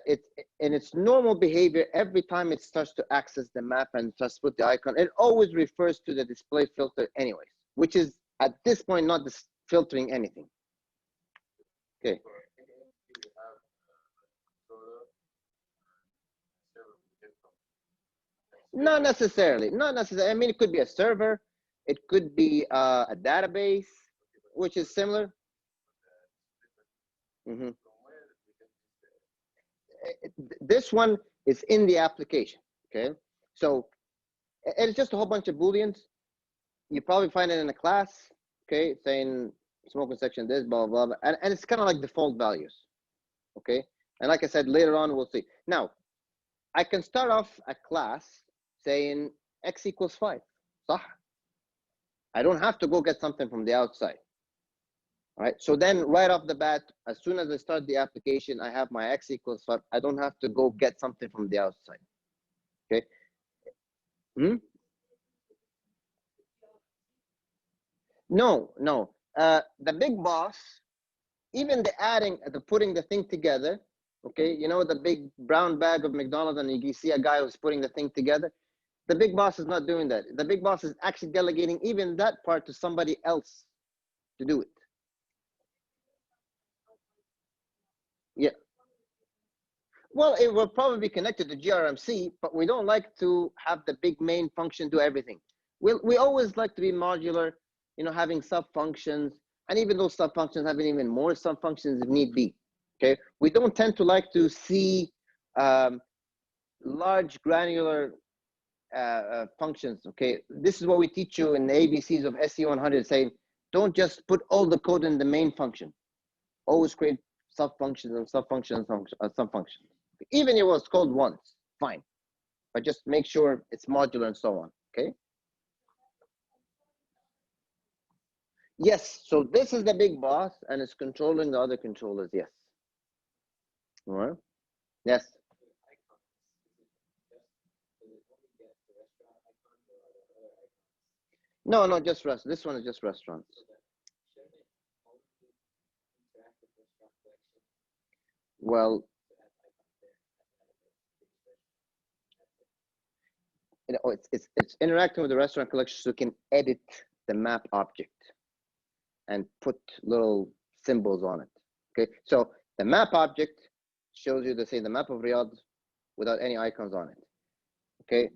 it's in its normal behavior, every time it starts to access the map and just put the icon, it always refers to the display filter anyways, which is at this point not filtering anything. Okay. Not necessarily. Not necessarily. I mean, it could be a server. It could be a database, which is similar. Mm-hmm. This one is in the application. Okay. So it's just a whole bunch of Booleans. You probably find it in a class. Okay. Saying smoking section this, blah, blah, blah. And it's kind of like default values. Okay. And like I said, later on, we'll see. Now, I can start off a class saying x equals 5. صح? I don't have to go get something from the outside. All right. So then right off the bat, as soon as I start the application, I have my x equals 5. I don't have to go get something from the outside. Okay. No, no. The big boss, even the putting the thing together, okay, you know, the big brown bag of McDonald's, and you see a guy who's putting the thing together. The big boss is not doing that. The big boss is actually delegating even that part to somebody else to do it. Yeah. Well, it will probably be connected to GRMC, but we don't like to have the big main function do everything. We always like to be modular, you know, having sub functions, and even those sub functions having even more sub functions if need be. Okay, we don't tend to like to see large granular functions. Okay, this is what we teach you in the ABCs of SE 100, saying don't just put all the code in the main function. Always create sub functions and sub functions and sub functions. Even if it was called once, fine, but just make sure it's modular and so on. Okay. Yes. So this is the big boss, and it's controlling the other controllers. Yes. All right. Yes. No, just rest. This one is just restaurants. Well, it's interacting with the restaurant collection, so you can edit the map object and put little symbols on it. Okay, so the map object shows you the map of Riyadh without any icons on it. Okay,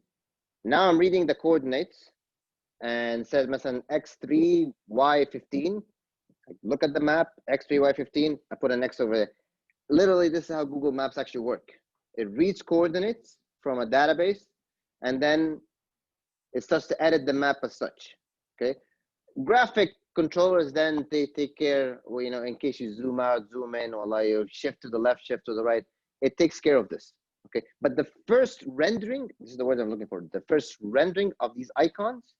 now I'm reading the coordinates and says مثلا x3 y15. Look at the map, x3 y15. I put an x over there. Literally, this is how Google Maps actually work. It reads coordinates from a database, and then it starts to edit the map as such. Okay, graphic controllers then they take care, well, in case you zoom out, zoom in, or like you shift to the left, shift to the right, it takes care of this. Okay, but the first rendering, this is the word I'm looking for, the first rendering of these icons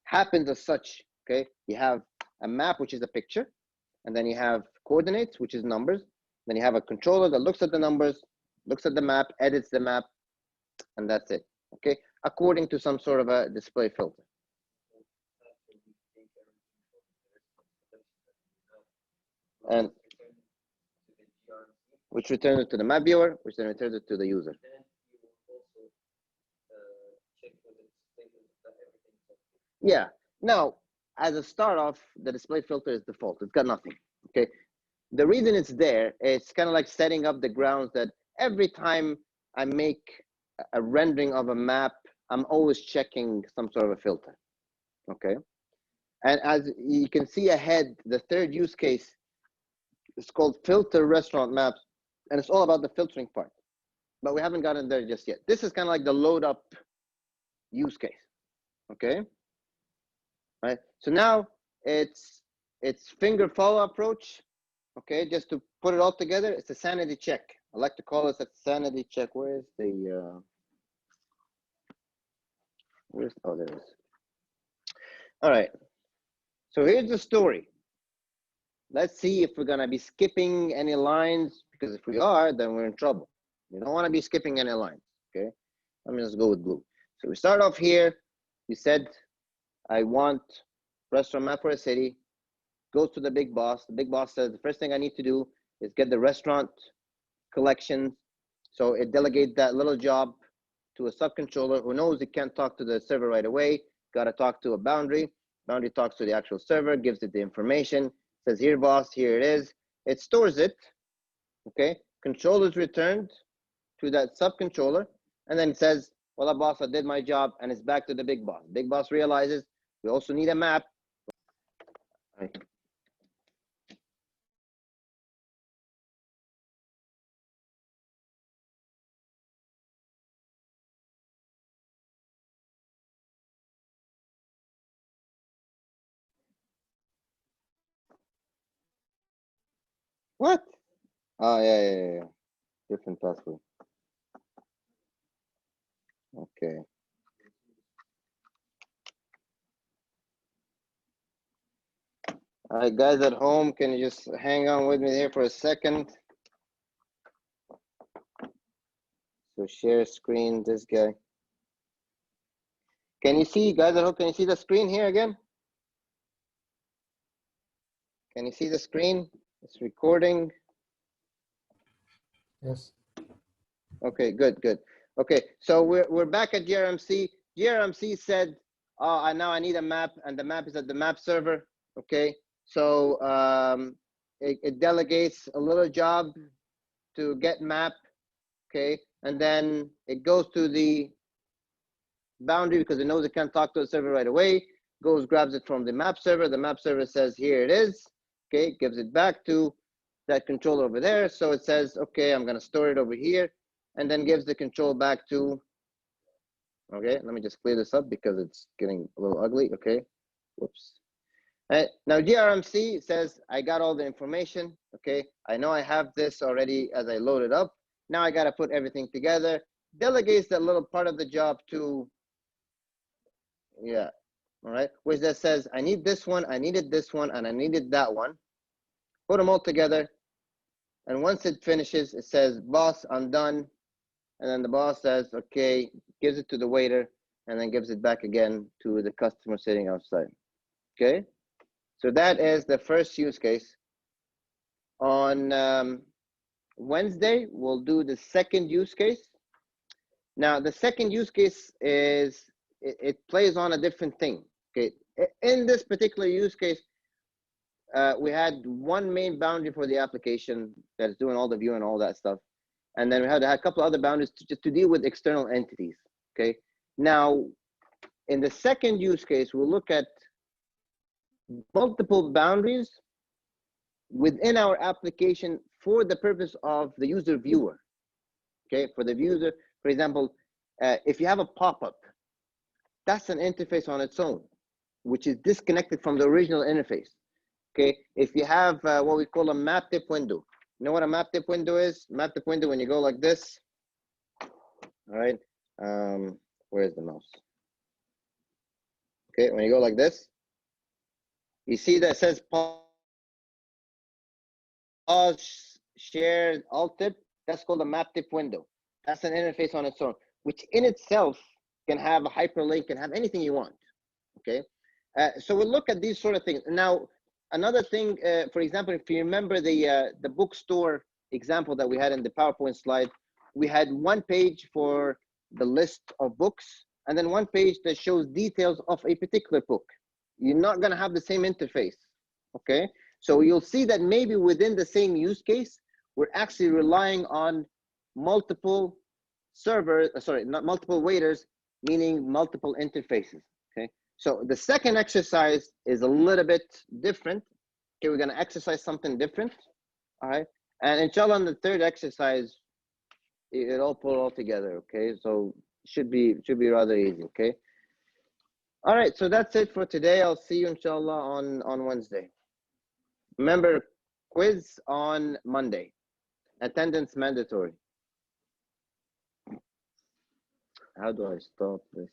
happens as such. Okay, you have a map, which is a picture, and then you have coordinates, which is numbers. Then you have a controller that looks at the numbers, looks at the map, edits the map, and that's it. Okay, according to some sort of a display filter. And which returns it to the map viewer, which then returns it to the user. Yeah. Now, as a start off, the display filter is default. It's got nothing. Okay. The reason it's there, it's kind of like setting up the grounds that every time I make a rendering of a map, I'm always checking some sort of a filter. Okay. And as you can see ahead, the third use case is called filter restaurant maps, and it's all about the filtering part, but we haven't gotten there just yet. This is kind of like the load up use case. Okay. Right. So now it's finger follow approach. Okay, just to put it all together, it's a sanity check. I like to call this a sanity check. Where's the oh, there it is. All right, so here's the story. Let's see if we're gonna be skipping any lines, because if we are, then we're in trouble. We don't want to be skipping any lines. Okay, let me just go with blue. So we start off here. We said I want restaurant map for a city. Goes to the big boss. The big boss says the first thing I need to do is get the restaurant collections. So it delegates that little job to a subcontroller who knows it can't talk to the server right away. Got to talk to a boundary. Boundary talks to the actual server, gives it the information, says, here, boss, here it is. It stores it. Okay. Control is returned to that subcontroller. And then it says, well, boss, I did my job, and it's back to the big boss. Big boss realizes we also need a map. Right. What? Oh, yeah. Different password. Okay. All right, guys at home, can you just hang on with me here for a second? So share screen, this guy. Can you see, guys at home, can you see the screen here again? Can you see the screen? It's recording. Yes. Okay, good. Okay, so we're back at GRMC. GRMC said, oh, now I need a map, and the map is at the map server. Okay, so it delegates a little job to get map. Okay, and then it goes to the boundary because it knows it can't talk to the server right away. Goes, grabs it from the map server. The map server says, here it is. Okay, gives it back to that controller over there. So it says, okay, I'm going to store it over here, and then gives the control back to, okay, let me just clear this up because it's getting a little ugly. Okay, whoops. Now GRMC says, I got all the information. Okay, I know I have this already as I load it up. Now I got to put everything together. Delegates that little part of the job to, yeah, all right, which that says, I need this one, I needed this one, and I needed that one. Put them all together. And once it finishes, it says, boss, I'm done. And then the boss says, okay, gives it to the waiter. and then gives it back again to the customer sitting outside. Okay, so that is the first use case. On Wednesday, we'll do the second use case. Now, the second use case is it plays on a different thing. Okay, in this particular use case, we had one main boundary for the application that's doing all the view and all that stuff, and then we had a couple other boundaries to deal with external entities. Okay, now in the second use case, we'll look at multiple boundaries within our application for the purpose of the user viewer. Okay, for the user, for example, if you have a pop-up, that's an interface on its own, which is disconnected from the original interface. Okay, if you have what we call a map tip window, you know what a map tip window is? Map tip window, when you go like this, all right, where's the mouse? Okay, when you go like this, you see that it says pause, shared, alt tip. That's called a map tip window. That's an interface on its own, which in itself can have a hyperlink, can have anything you want. Okay, so we'll look at these sort of things. Now, another thing, for example, if you remember the bookstore example that we had in the PowerPoint slide, we had one page for the list of books, and then one page that shows details of a particular book. You're not going to have the same interface. Okay, so you'll see that maybe within the same use case, we're actually relying on multiple servers, sorry, not multiple waiters, meaning multiple interfaces. Okay, so the second exercise is a little bit different. Okay, we're going to exercise something different. All right, and inshallah, on the third exercise, it all pull all together. Okay, so should be rather easy. Okay. All right, so that's it for today. I'll see you inshallah on Wednesday. Remember, quiz on Monday. Attendance mandatory. How do I stop this?